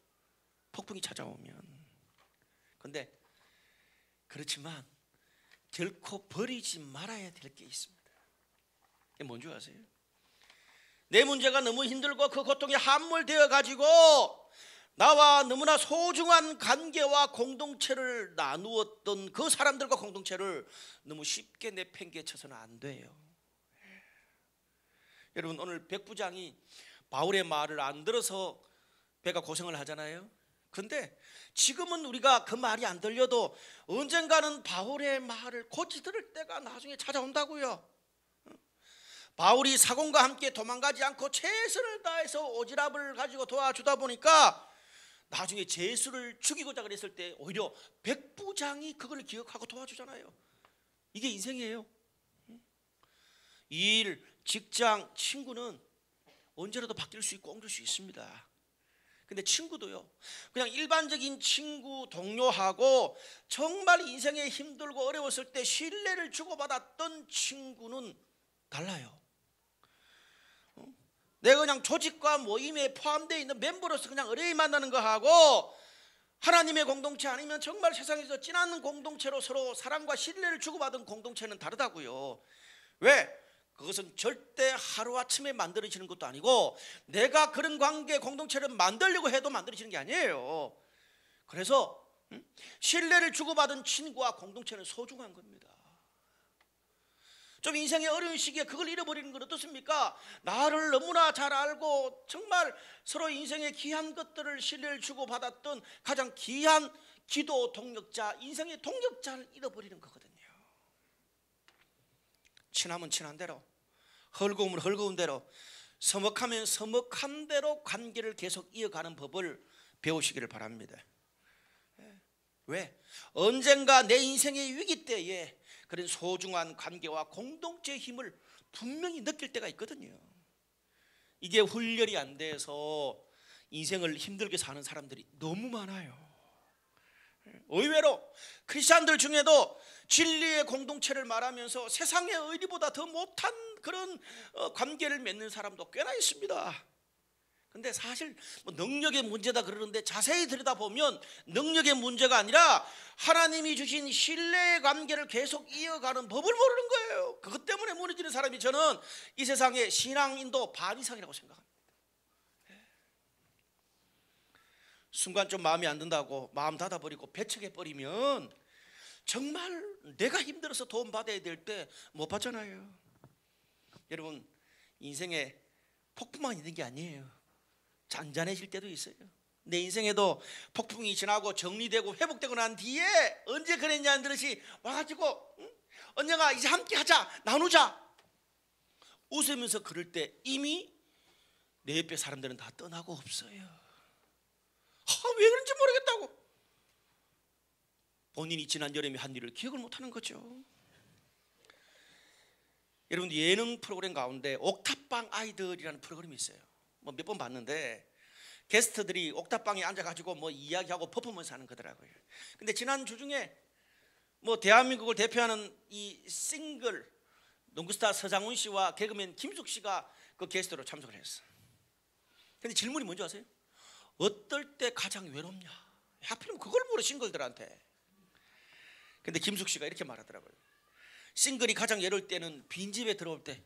폭풍이 찾아오면. 그런데 그렇지만 결코 버리지 말아야 될 게 있습니다. 그게 뭔지 아세요? 내 문제가 너무 힘들고 그 고통에 함몰되어 가지고 나와 너무나 소중한 관계와 공동체를 나누었던 그 사람들과 공동체를 너무 쉽게 내팽개쳐서는 안 돼요. 여러분, 오늘 백부장이 바울의 말을 안 들어서 배가 고생을 하잖아요. 그런데 지금은 우리가 그 말이 안 들려도 언젠가는 바울의 말을 고치 들을 때가 나중에 찾아온다고요. 바울이 사공과 함께 도망가지 않고 최선을 다해서 오지랖을 가지고 도와주다 보니까 나중에 제수를 죽이고자 그랬을 때 오히려 백부장이 그걸 기억하고 도와주잖아요. 이게 인생이에요. 일, 직장, 친구는 언제라도 바뀔 수 있고 옮길 수 있습니다. 근데 친구도요, 그냥 일반적인 친구, 동료하고 정말 인생에 힘들고 어려웠을 때 신뢰를 주고받았던 친구는 달라요. 내가 그냥 조직과 모임에 포함되어 있는 멤버로서 그냥 의뢰인 만나는 거하고 하나님의 공동체 아니면 정말 세상에서 진한 공동체로 서로 사랑과 신뢰를 주고받은 공동체는 다르다고요. 왜? 그것은 절대 하루아침에 만들어지는 것도 아니고 내가 그런 관계 공동체를 만들려고 해도 만들어지는 게 아니에요. 그래서 신뢰를 주고받은 친구와 공동체는 소중한 겁니다. 좀 인생의 어려운 시기에 그걸 잃어버리는 건 어떻습니까? 나를 너무나 잘 알고 정말 서로 인생의 귀한 것들을 신뢰를 주고받았던 가장 귀한 기도 동력자, 인생의 동력자를 잃어버리는 거거든요. 친하면 친한 대로, 헐거우면 헐거운 대로, 서먹하면 서먹한 대로 관계를 계속 이어가는 법을 배우시기를 바랍니다. 왜? 언젠가 내 인생의 위기 때에 그런 소중한 관계와 공동체의 힘을 분명히 느낄 때가 있거든요. 이게 훈련이 안 돼서 인생을 힘들게 사는 사람들이 너무 많아요. 의외로 크리스찬들 중에도 진리의 공동체를 말하면서 세상의 의리보다 더 못한 그런 관계를 맺는 사람도 꽤나 있습니다. 근데 사실 뭐 능력의 문제다 그러는데 자세히 들여다보면 능력의 문제가 아니라 하나님이 주신 신뢰의 관계를 계속 이어가는 법을 모르는 거예요. 그것 때문에 무너지는 사람이 저는 이 세상의 신앙인도 반 이상이라고 생각합니다. 순간 좀 마음이 안 든다고 마음 닫아버리고 배척해버리면 정말 내가 힘들어서 도움 받아야 될 때 못 받잖아요. 여러분, 인생에 폭풍만 있는 게 아니에요. 잔잔해질 때도 있어요. 내 인생에도 폭풍이 지나고 정리되고 회복되고 난 뒤에 언제 그랬냐는 듯이 와가지고 언젠가 이제 함께 하자, 나누자 웃으면서 그럴 때 이미 내 옆에 사람들은 다 떠나고 없어요. 왜 그런지 모르겠다고 본인이 지난 여름에 한 일을 기억을 못하는 거죠. 여러분, 예능 프로그램 가운데 옥탑방 아이들이라는 프로그램이 있어요. 뭐 몇 번 봤는데 게스트들이 옥탑방에 앉아가지고 뭐 이야기하고 퍼포먼스 하는 거더라고요. 근데 지난 주 중에 뭐 대한민국을 대표하는 이 싱글 농구스타 서장훈 씨와 개그맨 김숙 씨가 그 게스트로 참석을 했어요. 근데 질문이 뭔지 아세요? 어떨 때 가장 외롭냐? 하필이면 그걸 물어 싱글들한테. 근데 김숙 씨가 이렇게 말하더라고요. 싱글이 가장 외로울 때는 빈집에 들어올 때,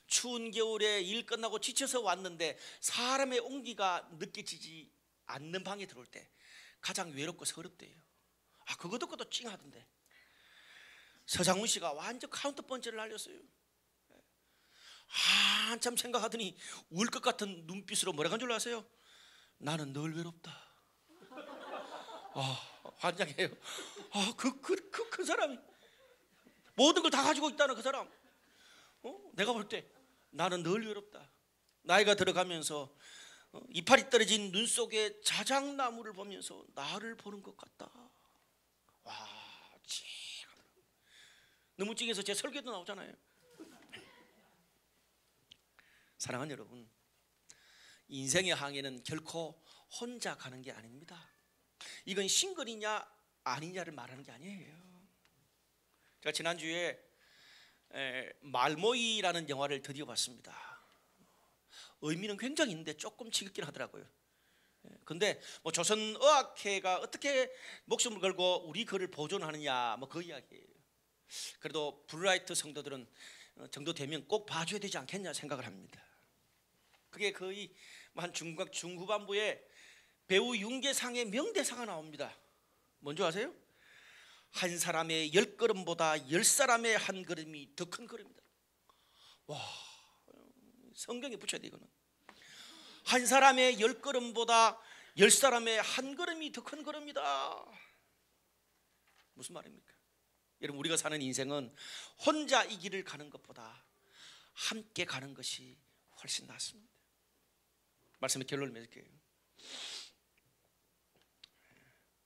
추운 겨울에 일 끝나고 지쳐서 왔는데 사람의 온기가 느껴지지 않는 방에 들어올 때 가장 외롭고 서럽대요. 그거 듣고 또 찡하던데. 서장훈 씨가 완전 카운터 펀치를 날렸어요. 한참 생각하더니 울 것 같은 눈빛으로 뭐라고 한 줄 아세요? 나는 늘 외롭다. 환장해요. 그 사람이 모든 걸 다 가지고 있다는 그 사람. 내가 볼 때 나는 늘 외롭다. 나이가 들어가면서 이파리 떨어진 눈 속에 자작나무를 보면서 나를 보는 것 같다. 와, 너무 찡해서 제 설교도 나오잖아요. 사랑하는 여러분, 인생의 항해는 결코 혼자 가는 게 아닙니다. 이건 싱글이냐 아니냐를 말하는 게 아니에요. 제가 지난주에 말모이라는 영화를 드디어 봤습니다. 의미는 굉장히 있는데 조금 지겹긴 하더라고요. 근데 뭐 조선의학회가 어떻게 목숨을 걸고 우리 글을 보존하느냐 뭐 그 이야기예요. 그래도 블라이트 성도들은 정도 되면 꼭 봐줘야 되지 않겠냐 생각을 합니다. 그게 거의 한 중후반부에 배우 윤계상의 명대사가 나옵니다. 뭔지 아세요? 한 사람의 10걸음보다 10사람의 한 걸음이 더 큰 걸음이다. 와, 성경에 붙여야 돼. 이거는 한 사람의 10걸음보다 10사람의 한 걸음이 더 큰 걸음이다. 무슨 말입니까? 여러분, 우리가 사는 인생은 혼자 이 길을 가는 것보다 함께 가는 것이 훨씬 낫습니다. 말씀의 결론을 맺을게요.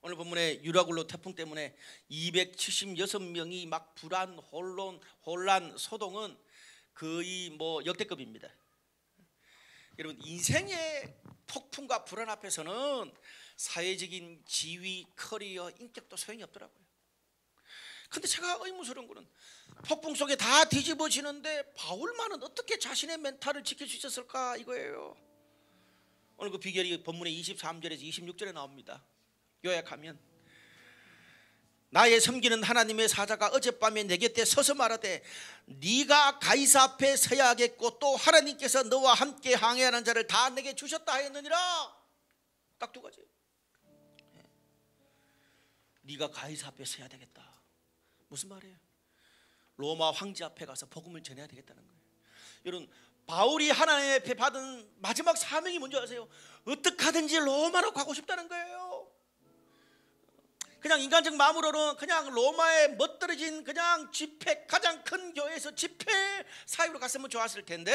오늘 본문에 유라굴로 태풍 때문에 276명이 막 불안, 혼란, 소동은 거의 뭐 역대급입니다. 여러분, 인생의 폭풍과 불안 앞에서는 사회적인 지위, 커리어, 인격도 소용이 없더라고요. 근데 제가 의문스러운 거는 폭풍 속에 다 뒤집어지는데 바울만은 어떻게 자신의 멘탈을 지킬 수 있었을까 이거예요. 오늘 그 비결이 본문의 23절에서 26절에 나옵니다. 요약하면, 나의 섬기는 하나님의 사자가 어젯밤에 내 곁에 서서 말하되 네가 가이사 앞에 서야 하겠고 또 하나님께서 너와 함께 항해하는 자를 다 내게 주셨다 하였느니라. 딱 두 가지. 네가 가이사 앞에 서야 되겠다. 무슨 말이에요? 로마 황제 앞에 가서 복음을 전해야 되겠다는 거예요. 여러분, 바울이 하나님 앞에 받은 마지막 사명이 뭔지 아세요? 어떻게 하든지 로마로 가고 싶다는 거예요. 그냥 인간적 마음으로는 그냥 로마에 멋들어진 그냥 집회, 가장 큰 교회에서 집회 사역으로 갔으면 좋았을 텐데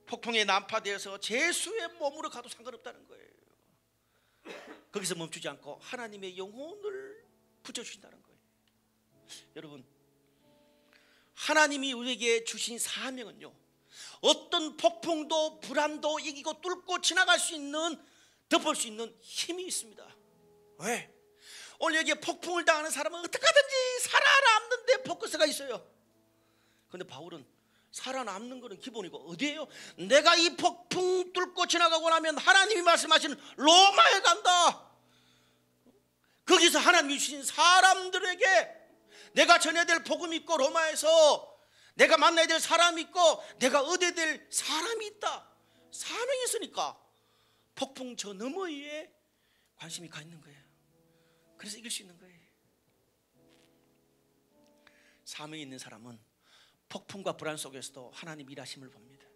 폭풍에 난파되어서 제수의 몸으로 가도 상관없다는 거예요. 거기서 멈추지 않고 하나님의 영혼을 붙여주신다는 거예요. 여러분, 하나님이 우리에게 주신 사명은요, 어떤 폭풍도 불안도 이기고 뚫고 지나갈 수 있는, 덮을 수 있는 힘이 있습니다. 왜? 오늘 여기에 폭풍을 당하는 사람은 어떻게 하든지 살아남는 데 포커스가 있어요. 그런데 바울은 살아남는 것은 기본이고 어디예요? 내가 이 폭풍 뚫고 지나가고 나면 하나님이 말씀하시는 로마에 간다. 거기서 하나님이 주신 사람들에게 내가 전해야 될 복음이 있고, 로마에서 내가 만나야 될 사람이 있고, 내가 얻어야 될 사람이 있다. 사명이 있으니까 폭풍 저 너머에 관심이 가 있는 거예요. 그래서 이길 수 있는 거예요. 사명이 있는 사람은 폭풍과 불안 속에서도 하나님 일하심을 봅니다.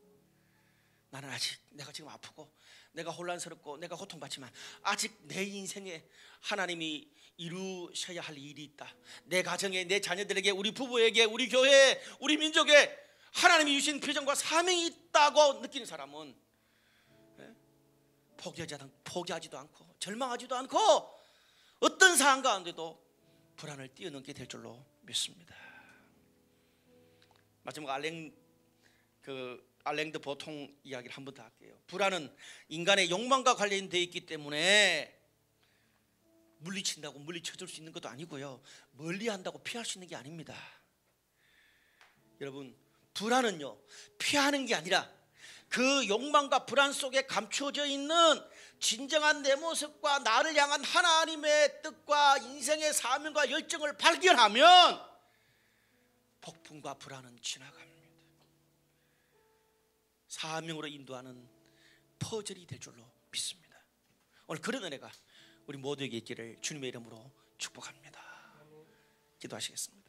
나는 아직 내가 지금 아프고 내가 혼란스럽고 내가 고통받지만 아직 내 인생에 하나님이 이루셔야 할 일이 있다. 내 가정에, 내 자녀들에게, 우리 부부에게, 우리 교회에, 우리 민족에 하나님이 주신 비전과 사명이 있다고 느끼는 사람은 포기하지도 않고 절망하지도 않고 어떤 상황 가운데도 불안을 뛰어넘게 될 줄로 믿습니다. 마지막 알랭드 보통 이야기를 한 번 더 할게요. 불안은 인간의 욕망과 관련되어 있기 때문에 물리친다고 물리쳐줄 수 있는 것도 아니고요, 멀리한다고 피할 수 있는 게 아닙니다. 여러분, 불안은요, 피하는 게 아니라 그 욕망과 불안 속에 감추어져 있는 진정한 내 모습과 나를 향한 하나님의 뜻과 인생의 사명과 열정을 발견하면 폭풍과 불안은 지나갑니다. 사명으로 인도하는 퍼즐이 될 줄로 믿습니다. 오늘 그런 은혜가 우리 모두에게 있기를 주님의 이름으로 축복합니다. 기도하시겠습니다.